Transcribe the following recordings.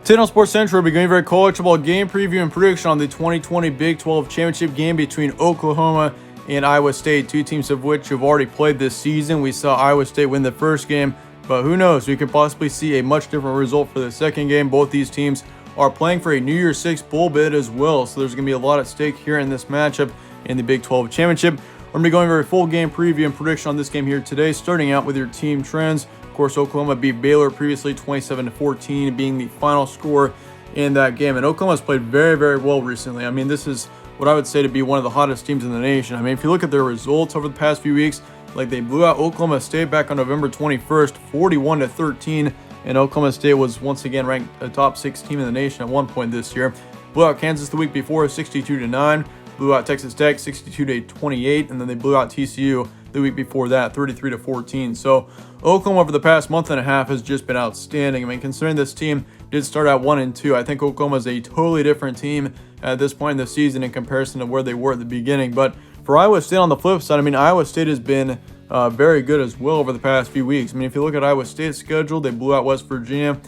Today on Sports Central, we're going to be very college football game preview and prediction on the 2020 Big 12 championship game between Oklahoma and Iowa State, two teams of which have already played this season. We saw Iowa State win the first game, but who knows? We could possibly see a much different result for the second game. Both these teams are playing for a New Year's Six bowl bid as well, so there's going to be a lot at stake here in this matchup in the Big 12 championship. We're going to be going over a full game preview and prediction on this game here today, starting out with your team trends. Of course, Oklahoma beat Baylor previously 27-14, being the final score in that game. And Oklahoma's played very, very well recently. I mean, this is what I would say to be one of the hottest teams in the nation. I mean, if you look at their results over the past few weeks, like they blew out Oklahoma State back on November 21st, 41-13. And Oklahoma State was once again ranked a top 6 team in the nation at one point this year. Blew out Kansas the week before, 62-9. Blew out Texas Tech, 62-28. And then they blew out TCU the week before that, 33-14. So Oklahoma over the past month and a half has just been outstanding. I mean, considering this team did start out 1-2, I think Oklahoma is a totally different team at this point in the season in comparison to where they were at the beginning. But for Iowa State on the flip side, I mean, Iowa State has been very good as well over the past few weeks. I mean, if you look at Iowa State's schedule, they blew out West Virginia.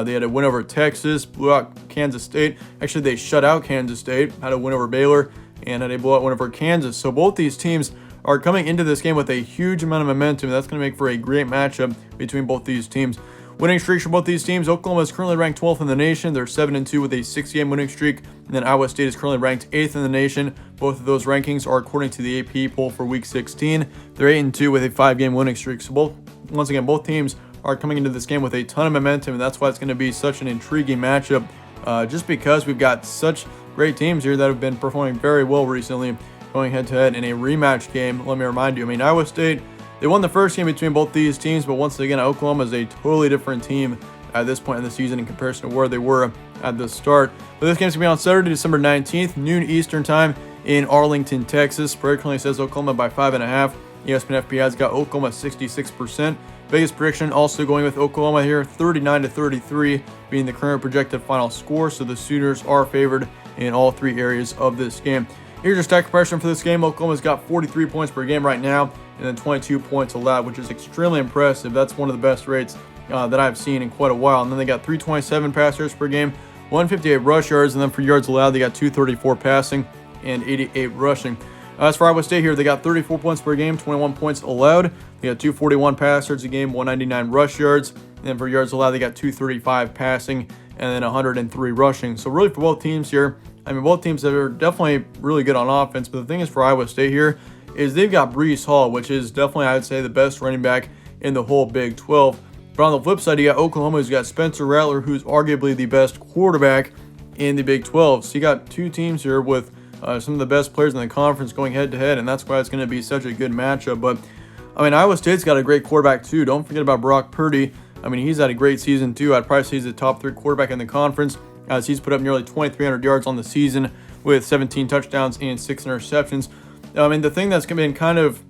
They had a win over Texas, blew out Kansas State. Actually, they shut out Kansas State, had a win over Baylor, and had a blowout win over Kansas. So both these teams are coming into this game with a huge amount of momentum. That's going to make for a great matchup between both these teams. Winning streaks for both these teams. Oklahoma is currently ranked 12th in the nation. They're 7-2 with a 6-game winning streak. And then Iowa State is currently ranked 8th in the nation. Both of those rankings are according to the AP poll for Week 16. They're 8-2 with a 5-game winning streak. So once again, both teams are coming into this game with a ton of momentum, and that's why it's going to be such an intriguing matchup. Just because we've got such great teams here that have been performing very well recently, going head-to-head in a rematch game. Let me remind you, I mean, Iowa State, they won the first game between both these teams, but once again, Oklahoma is a totally different team at this point in the season in comparison to where they were at the start. But this game's going to be on Saturday, December 19th, noon Eastern time in Arlington, Texas. Spread currently says Oklahoma by 5.5. ESPN FPI has got Oklahoma 66%. Biggest prediction also going with Oklahoma here, 39-33 being the current projected final score. So the Sooners are favored in all three areas of this game. Here's your stat comparison for this game. Oklahoma's got 43 points per game right now, and then 22 points allowed, which is extremely impressive. That's one of the best rates that I've seen in quite a while. And then they got 327 pass yards per game, 158 rush yards, and then for yards allowed, they got 234 passing and 88 rushing. As for Iowa State here, they got 34 points per game, 21 points allowed. They got 241 pass yards a game, 199 rush yards, and then for yards allowed, they got 235 passing and then 103 rushing. So really for both teams here, I mean, both teams that are definitely really good on offense, but the thing is for Iowa State here is they've got Breece Hall, which is definitely, I would say, the best running back in the whole Big 12. But on the flip side, you got Oklahoma, who's got Spencer Rattler, who's arguably the best quarterback in the Big 12. So you got two teams here with some of the best players in the conference going head-to-head, and that's why it's going to be such a good matchup. But, I mean, Iowa State's got a great quarterback, too. Don't forget about Brock Purdy. I mean, he's had a great season, too. I'd probably say he's the top 3 quarterback in the conference, as he's put up nearly 2,300 yards on the season with 17 touchdowns and 6 interceptions. I mean, the thing that's been kind of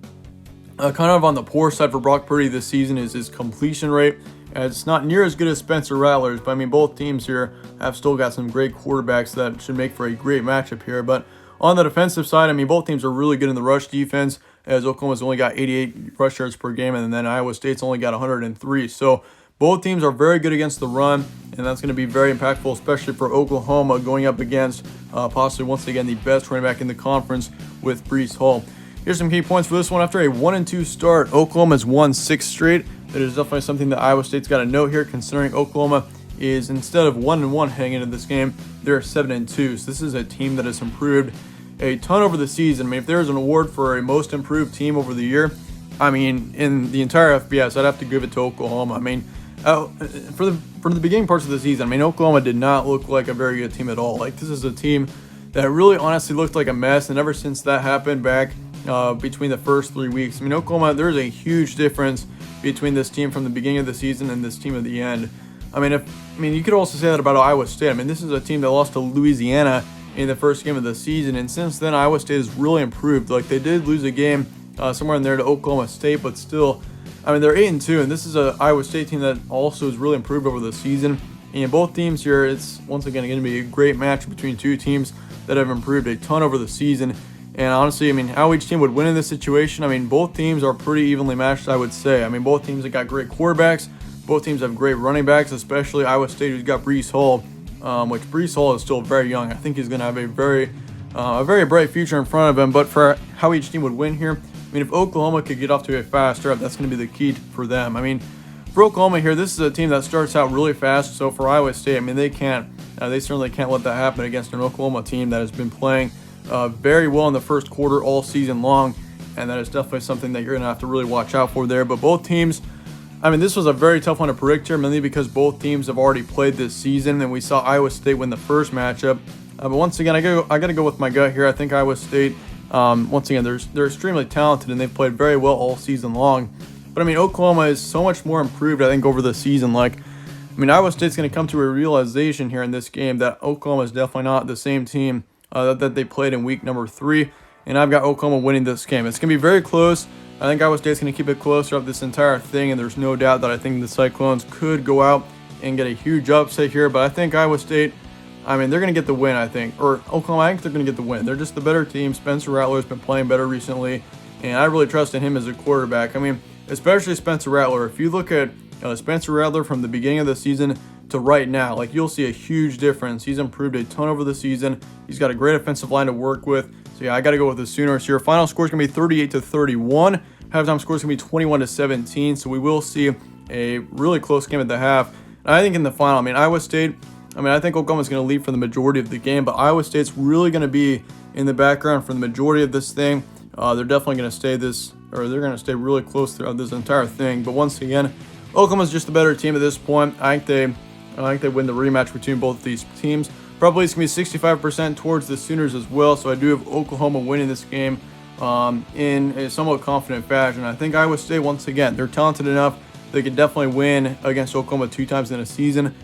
on the poor side for Brock Purdy this season is his completion rate. It's not near as good as Spencer Rattler's, but I mean, both teams here have still got some great quarterbacks that should make for a great matchup here. But on the defensive side, I mean, both teams are really good in the rush defense, as Oklahoma's only got 88 rush yards per game, and then Iowa State's only got 103. So both teams are very good against the run, and that's going to be very impactful, especially for Oklahoma going up against possibly once again the best running back in the conference with Breece Hall. Here's some key points for this one. After a 1-2 start, Oklahoma's won 6 straight. That is definitely something that Iowa State's got to note here, considering Oklahoma is, instead of 1-1 heading into this game, they're 7-2. So this is a team that has improved a ton over the season. I mean, if there's an award for a most improved team over the year, I mean, in the entire FBS, I'd have to give it to Oklahoma. I mean, for the beginning parts of the season, I mean, Oklahoma did not look like a very good team at all. Like, this is a team that really honestly looked like a mess, and ever since that happened back between the first 3 weeks, I mean, Oklahoma, there's a huge difference between this team from the beginning of the season and this team at the end. I mean, you could also say that about Iowa State. I mean, this is a team that lost to Louisiana in the first game of the season, and since then, Iowa State has really improved. Like, they did lose a game somewhere in there to Oklahoma State, but still, I mean, they're 8-2, and this is a Iowa State team that also has really improved over the season. And both teams here, it's once again going to be a great match between two teams that have improved a ton over the season. And honestly, I mean, how each team would win in this situation, I mean, both teams are pretty evenly matched, I would say. I mean, both teams have got great quarterbacks. Both teams have great running backs, especially Iowa State, who's got Breece Hall, which Breece Hall is still very young. I think he's going to have a very bright future in front of him. But for how each team would win here, I mean, if Oklahoma could get off to a fast start, that's going to be the key for them. I mean, for Oklahoma here, this is a team that starts out really fast. So for Iowa State, I mean, they certainly can't let that happen against an Oklahoma team that has been playing very well in the first quarter all season long. And that is definitely something that you're going to have to really watch out for there. But both teams, I mean, this was a very tough one to predict here, mainly because both teams have already played this season, and we saw Iowa State win the first matchup. But once again, I got to go with my gut here. I think Iowa State, once again, they're extremely talented, and they've played very well all season long. But I mean, Oklahoma is so much more improved, I think, over the season. I mean, Iowa State's going to come to a realization here in this game that Oklahoma is definitely not the same team that they played in week number 3. And I've got Oklahoma winning this game. It's going to be very close. I think Iowa State's going to keep it close throughout this entire thing, and there's no doubt that I think the Cyclones could go out and get a huge upset here. But I think Iowa State, I mean, they're going to get the win, I think. Or Oklahoma, I think they're going to get the win. They're just the better team. Spencer Rattler's been playing better recently, and I really trust in him as a quarterback. I mean, especially Spencer Rattler. If you look at Spencer Rattler from the beginning of the season to right now, you'll see a huge difference. He's improved a ton over the season. He's got a great offensive line to work with. So yeah, I got to go with the Sooners here. Final score is going to be 38-31. Halftime score is going to be 21-17. So we will see a really close game at the half. And I think in the final, I mean, Iowa State, I think Oklahoma's going to lead for the majority of the game, but Iowa State's really going to be in the background for the majority of this thing. They're definitely going to they're going to stay really close throughout this entire thing. But once again, Oklahoma's just the better team at this point. I think they win the rematch between both of these teams. Probably it's going to be 65% towards the Sooners as well. So I do have Oklahoma winning this game in a somewhat confident fashion. I think Iowa State, once again, they're talented enough. They could definitely win against Oklahoma 2 times in a season,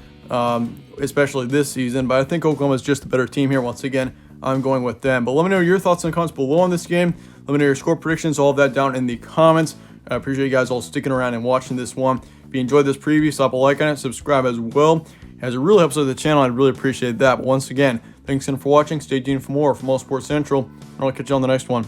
especially this season. But I think Oklahoma is just the better team here. Once again, I'm going with them. But let me know your thoughts and comments below on this game. Let me know your score predictions, all of that down in the comments. I appreciate you guys all sticking around and watching this one. If you enjoyed this preview, slap a like on it, subscribe as well, as it really helps out the channel. I'd really appreciate that. But once again, thanks again for watching. Stay tuned for more from All Sports Central, and I'll catch you on the next one.